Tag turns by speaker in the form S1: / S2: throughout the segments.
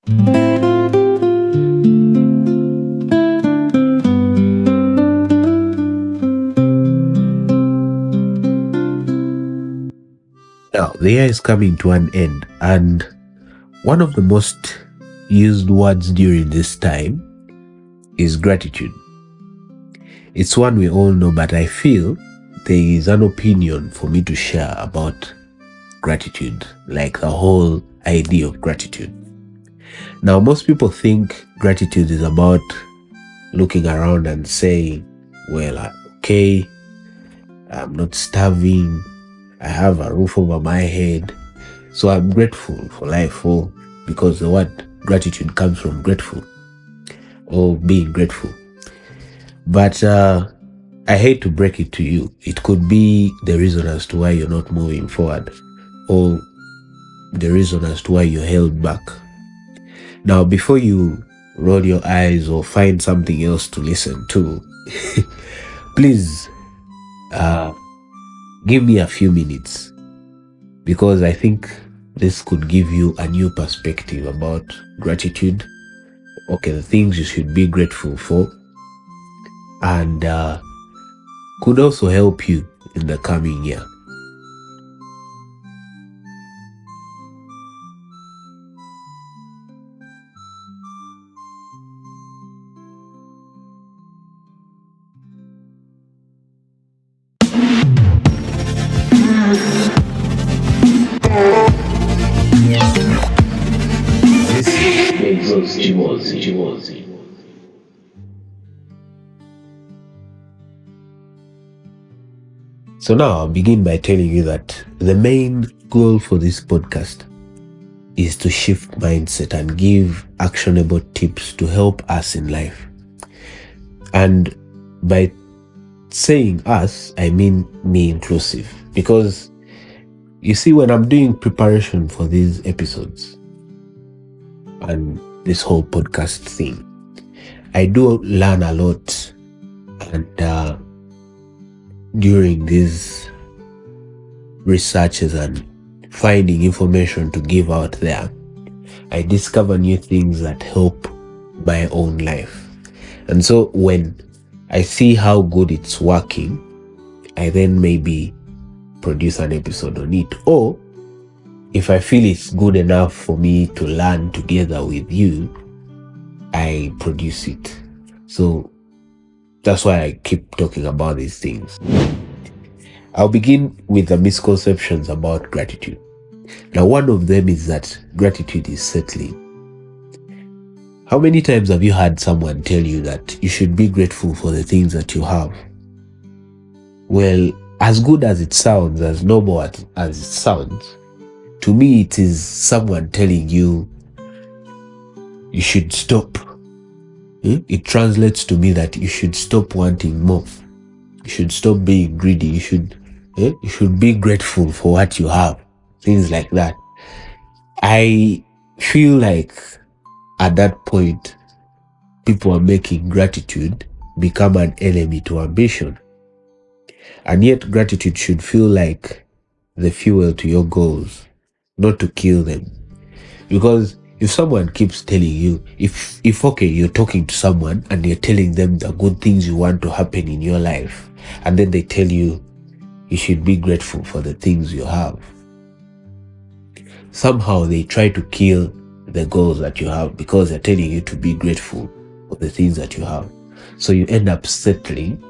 S1: Now, the year is coming to an end, and one of the most used words during this time is gratitude. It's one we all know, but I feel there is an opinion for me to share about gratitude, like the whole idea of gratitude. Now, most people think gratitude is about looking around and saying, well, okay, I'm not starving, I have a roof over my head, so I'm grateful for life, because the word gratitude comes from grateful or being grateful. But I hate to break it to you. It could be the reason as to why you're not moving forward, or the reason as to why you're held back. Now, before you roll your eyes or find something else to listen to, please give me a few minutes, because I think this could give you a new perspective about gratitude, okay, the things you should be grateful for, and could also help you in the coming year. This is Beizzo's Kiboozi. So now I'll begin by telling you that the main goal for this podcast is to shift mindset and give actionable tips to help us in life. And by saying us, I mean me inclusive, because you see, when I'm doing preparation for these episodes and this whole podcast thing, I do learn a lot. And during these researches and finding information to give out there, I discover new things that help my own life. And so when I see how good it's working, I then maybe produce an episode on it. Or if I feel it's good enough for me to learn together with you, I produce it. So that's why I keep talking about these things. I'll begin with the misconceptions about gratitude. Now, one of them is that gratitude is settling. How many times have you had someone tell you that you should be grateful for the things that you have? Well, as good as it sounds, as noble as it sounds, to me it is someone telling you you should stop. It translates to me that you should stop wanting more. You should stop being greedy. You should be grateful for what you have. Things like that. I feel like at that point, people are making gratitude become an enemy to ambition. And yet gratitude should feel like the fuel to your goals, not to kill them. Because if someone keeps telling you, if okay, you're talking to someone and you're telling them the good things you want to happen in your life, and then they tell you you should be grateful for the things you have, somehow they try to kill the goals that you have, because they're telling you to be grateful for the things that you have. So you end up settling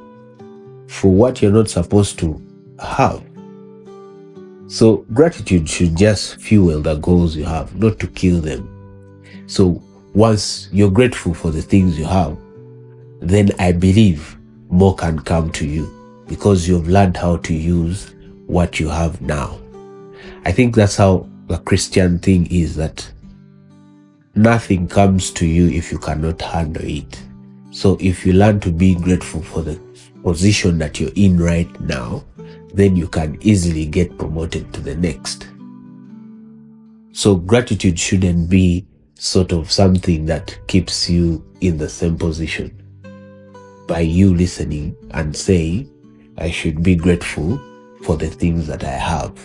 S1: for what you're not supposed to have. So gratitude should just fuel the goals you have, not to kill them. So once you're grateful for the things you have, then I believe more can come to you, because you've learned how to use what you have now. I think that's how the Christian thing is, that nothing comes to you if you cannot handle it. So if you learn to be grateful for the position that you're in right now, then you can easily get promoted to the next. So gratitude shouldn't be sort of something that keeps you in the same position. By you listening and saying, I should be grateful for the things that I have.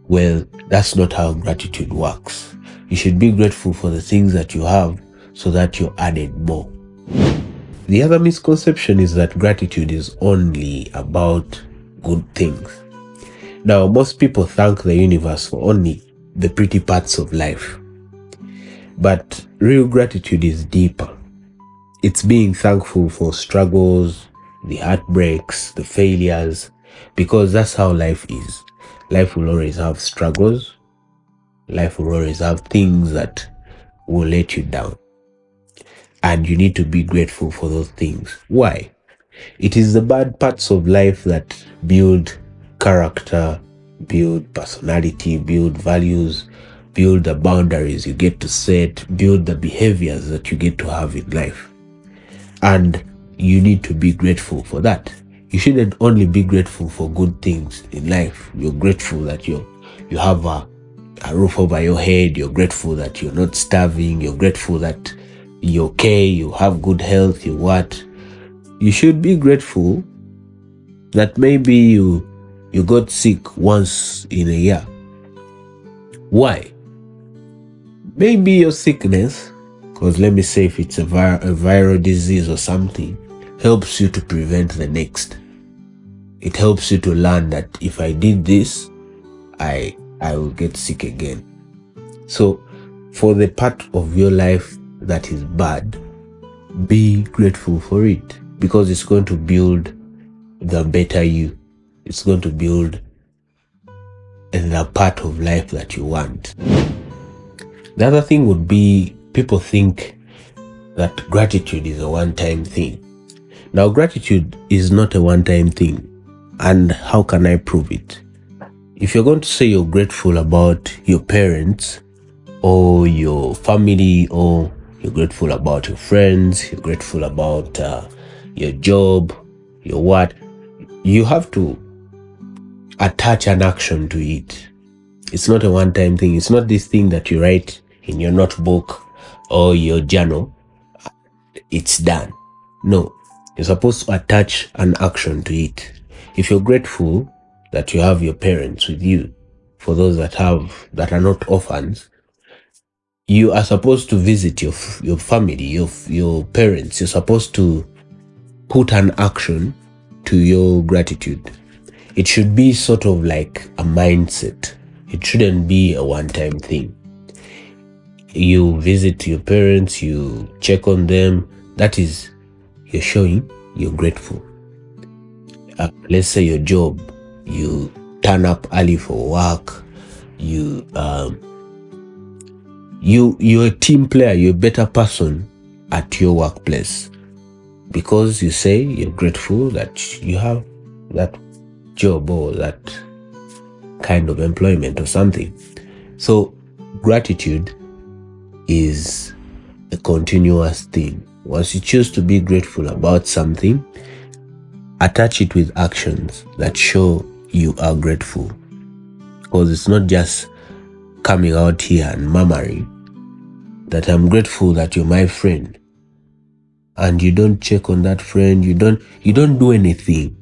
S1: Well, that's not how gratitude works. You should be grateful for the things that you have so that you're added more. The other misconception is that gratitude is only about good things. Now, most people thank the universe for only the pretty parts of life. But real gratitude is deeper. It's being thankful for struggles, the heartbreaks, the failures, because that's how life is. Life will always have struggles. Life will always have things that will let you down. And you need to be grateful for those things. Why? It is the bad parts of life that build character, build personality, build values, build the boundaries you get to set, build the behaviors that you get to have in life. And you need to be grateful for that. You shouldn't only be grateful for good things in life. You're grateful that you have a roof over your head. You're grateful that you're not starving. You're grateful that you're okay. You have good health. You should be grateful that maybe you got sick once in a year. Why? Maybe your sickness, because let me say if it's a viral disease or something, helps you to prevent the next. It helps you to learn that if I did this, I will get sick again. So for the part of your life that is bad, be grateful for it, because it's going to build the better you. It's going to build the part of life that you want. The other thing would be, people think that gratitude is a one-time thing. Now, gratitude is not a one-time thing. And how can I prove it? If you're going to say you're grateful about your parents or your family, or you're grateful about your friends, you're grateful about your job, your what, you have to attach an action to it. It's not a one-time thing. It's not this thing that you write in your notebook or your journal. It's done. No, you're supposed to attach an action to it. If you're grateful that you have your parents with you, for those that are not orphans, you are supposed to visit your family, your parents. You're supposed to put an action to your gratitude. It should be sort of like a mindset. It shouldn't be a one-time thing. You visit your parents, you check on them. That is, you're showing you're grateful. Let's say your job, you turn up early for work. You're a team player. You're a better person at your workplace because you say you're grateful that you have that job or that kind of employment or something. So gratitude is a continuous thing. Once you choose to be grateful about something, attach it with actions that show you are grateful. Because it's not just coming out here and murmuring that I'm grateful that you're my friend, and you don't check on that friend, you don't do anything.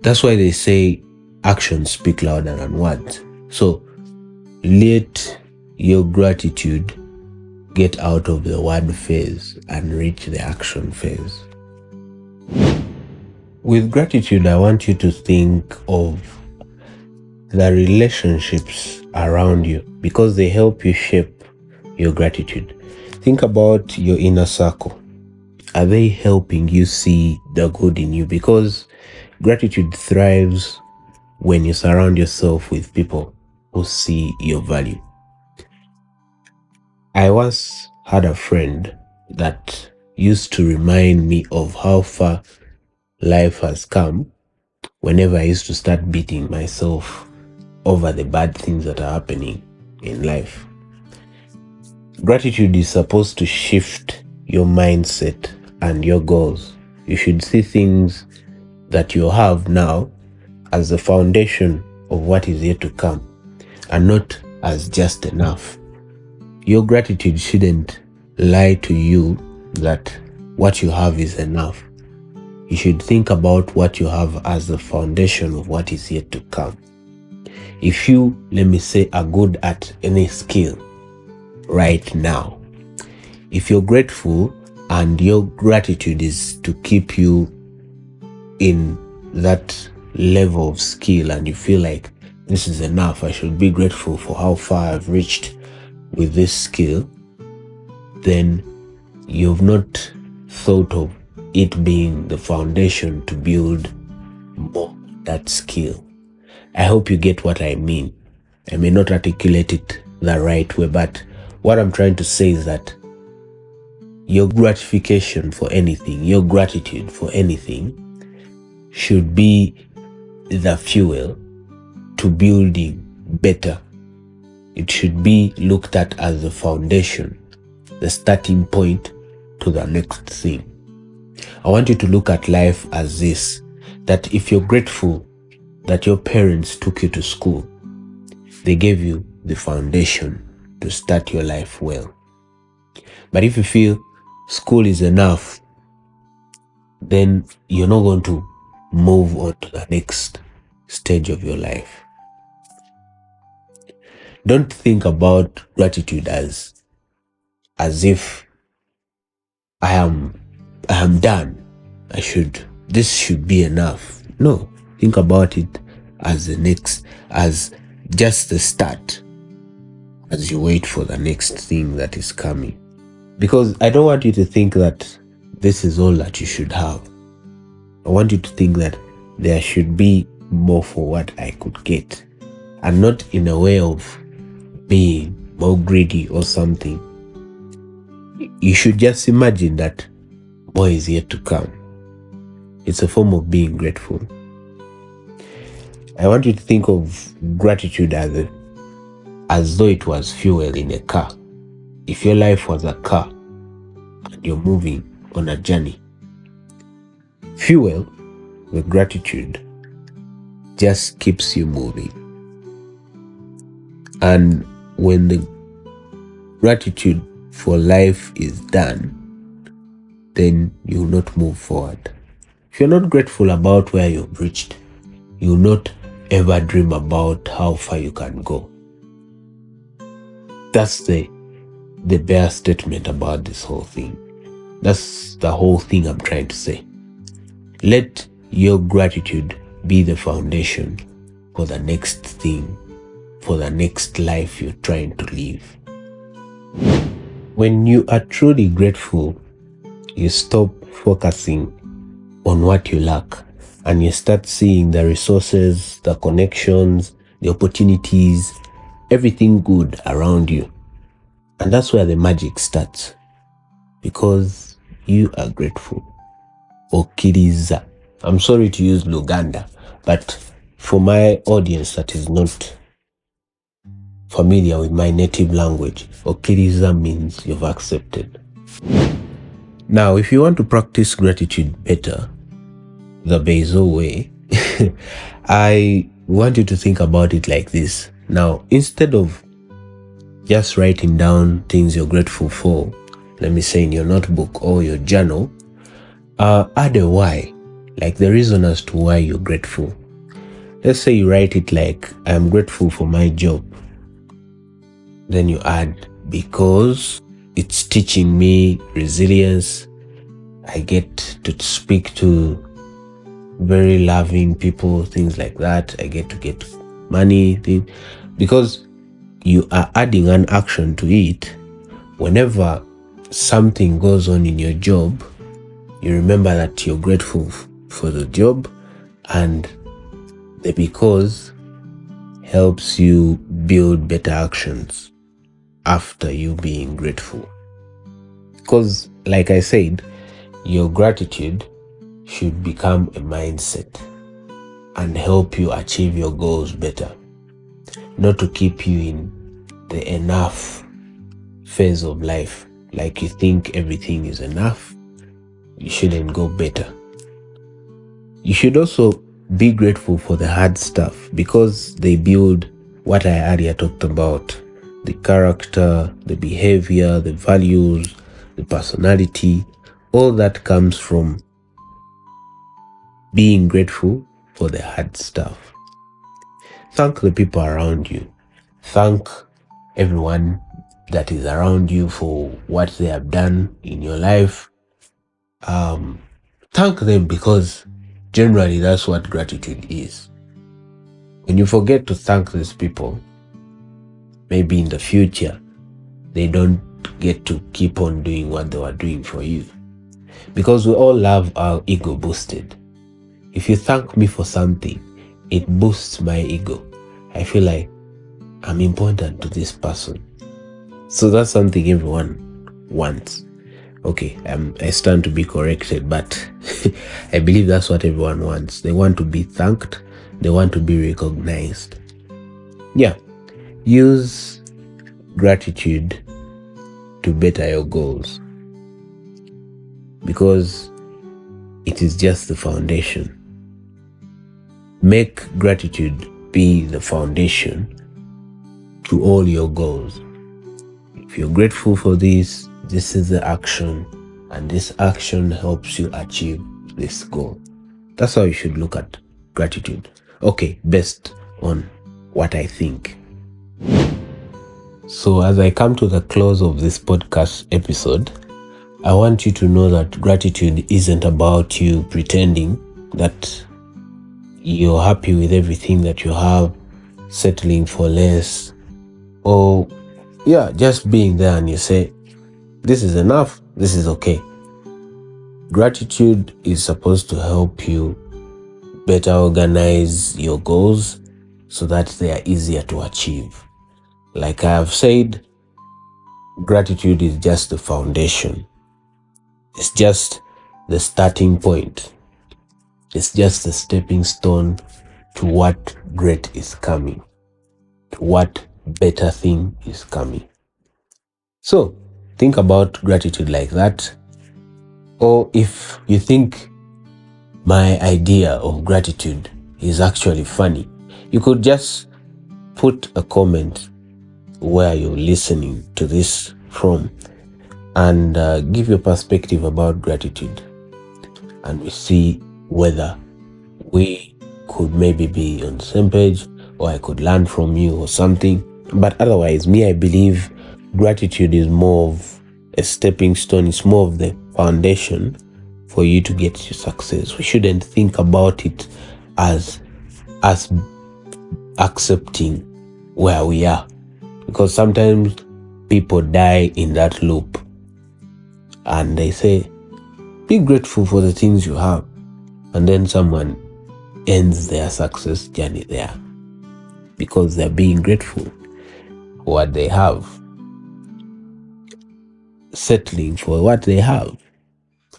S1: That's why they say actions speak louder than words. So let your gratitude get out of the word phase and reach the action phase. With gratitude, I want you to think of the relationships around you, because they help you shape your gratitude. Think about your inner circle. Are they helping you see the good in you? Because gratitude thrives when you surround yourself with people who see your value. I once had a friend that used to remind me of how far life has come whenever I used to start beating myself over the bad things that are happening in life. Gratitude is supposed to shift your mindset and your goals. You should see things that you have now as the foundation of what is yet to come, and not as just enough. Your gratitude shouldn't lie to you that what you have is enough. You should think about what you have as the foundation of what is yet to come. If you, let me say, are good at any skill right now, if you're grateful and your gratitude is to keep you in that level of skill and you feel like this is enough, I should be grateful for how far I've reached with this skill, then you've not thought of it being the foundation to build more that skill. I hope you get what I mean. I may not articulate it the right way, but what I'm trying to say is that your gratification for anything, your gratitude for anything should be the fuel to building better. It should be looked at as the foundation, the starting point to the next thing. I want you to look at life as this, that if you're grateful that your parents took you to school, they gave you the foundation to start your life well. But if you feel school is enough, then you're not going to move on to the next stage of your life. Don't think about gratitude as if I am done. This should be enough. No, think about it as as just the start, as you wait for the next thing that is coming. Because I don't want you to think that this is all that you should have. I want you to think that there should be more for what I could get, and not in a way of being more greedy or something. You should just imagine that more is yet to come. It's a form of being grateful. I want you to think of gratitude as though it was fuel in a car. If your life was a car and you're moving on a journey, fuel with gratitude just keeps you moving. And when the gratitude for life is done, then you will not move forward. If you're not grateful about where you've reached, you will not ever dream about how far you can go. That's the bare statement about this whole thing. That's the whole thing I'm trying to say. Let your gratitude be the foundation for the next thing, for the next life you're trying to live. When you are truly grateful, you stop focusing on what you lack and you start seeing the resources, the connections, the opportunities, everything good around you. And that's where the magic starts, because you are grateful. Okiriza. I'm sorry to use Luganda, but for my audience that is not familiar with my native language, Okiriza means you've accepted. Now, if you want to practice gratitude better, the Beizzo way, I want you to think about it like this. Now, instead of just writing down things you're grateful for, let me say in your notebook or your journal, add a why, like the reason as to why you're grateful. Let's say you write it like, I am grateful for my job. Then you add, because it's teaching me resilience. I get to speak to very loving people, things like that. I get to get money, because you are adding an action to it. Whenever something goes on in your job, you remember that you're grateful for the job, and the because helps you build better actions after you being grateful. Because, like I said, your gratitude should become a mindset and help you achieve your goals better, not to keep you in the enough phase of life. Like you think everything is enough, you shouldn't go better. You should also be grateful for the hard stuff, because they build what I earlier talked about: the character, the behavior, the values, the personality. All that comes from being grateful for the hard stuff. thank the people around you. Thank everyone that is around you for what they have done in your life. Thank them, because generally that's what gratitude is. When you forget to thank these people, maybe in the future, they don't get to keep on doing what they were doing for you. Because we all love our ego boosted. If you thank me for something, it boosts my ego. I feel like I'm important to this person. So that's something everyone wants. Okay, I stand to be corrected, but I believe that's what everyone wants. They want to be thanked. They want to be recognized. Yeah, use gratitude to better your goals, because it is just the foundation. Make gratitude be the foundation to all your goals. If you're grateful for this, this is the action, and this action helps you achieve this goal. That's how you should look at gratitude. Okay, based on what I think. So as I come to the close of this podcast episode, I want you to know that gratitude isn't about you pretending that you're happy with everything that you have, settling for less, or just being there and you say, this is enough, this is okay. Gratitude is supposed to help you better organize your goals so that they are easier to achieve. Like I have said, gratitude is just the foundation. It's just the starting point. It's just a stepping stone to what great is coming, to what better thing is coming. So think about gratitude like that. Or if you think my idea of gratitude is actually funny, you could just put a comment where you're listening to this from and give your perspective about gratitude, and we see whether we could maybe be on the same page, or I could learn from you or something. But otherwise, I believe gratitude is more of a stepping stone. It's more of the foundation for you to get to success. We shouldn't think about it as accepting where we are, because sometimes people die in that loop and they say, be grateful for the things you have, and then someone ends their success journey there because they're being grateful for what they have, settling for what they have.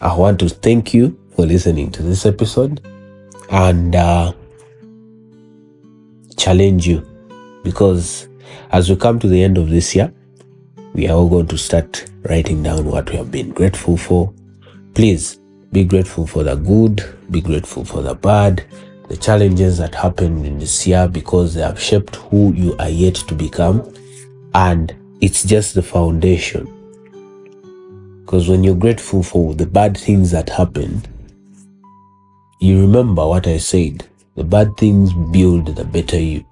S1: I want to thank you for listening to this episode and challenge you, because as we come to the end of this year, we are all going to start writing down what we have been grateful for. Please be grateful for the good, be grateful for the bad, the challenges that happened in this year, because they have shaped who you are yet to become, and it's just the foundation. Because when you're grateful for the bad things that happened, you remember what I said, the bad things build the better you.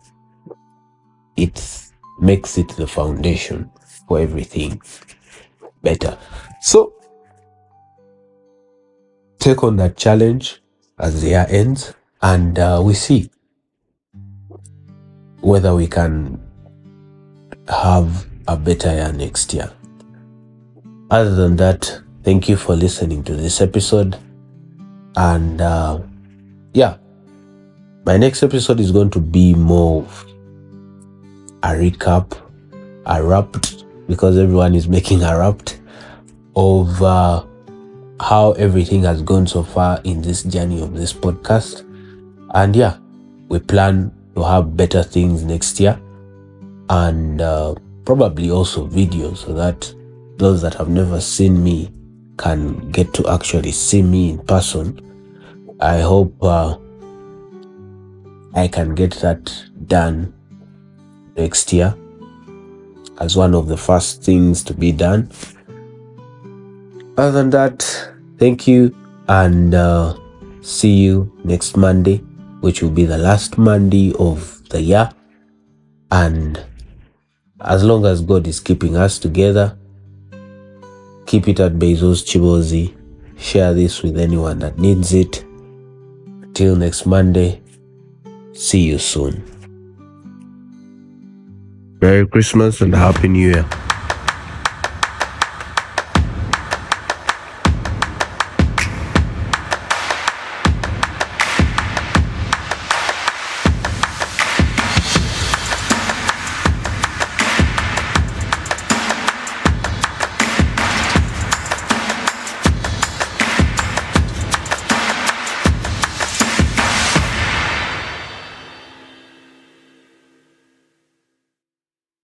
S1: It makes it the foundation for everything better. So take on that challenge as the year ends, and we see whether we can have a better year next year. Other than that, thank you for listening to this episode. And my next episode is going to be more of a recap, a wrap, because everyone is making a wrap of how everything has gone so far in this journey of this podcast. And we plan to have better things next year, and probably also videos, so that those that have never seen me can get to actually see me in person. I hope I can get that done next year as one of the first things to be done. Other than that, thank you, and see you next Monday, which will be the last Monday of the year. And as long as God is keeping us together, keep it at Beizzo's Kiboozi. Share this with anyone that needs it. Till next Monday, see you soon. Merry Christmas and Happy New Year.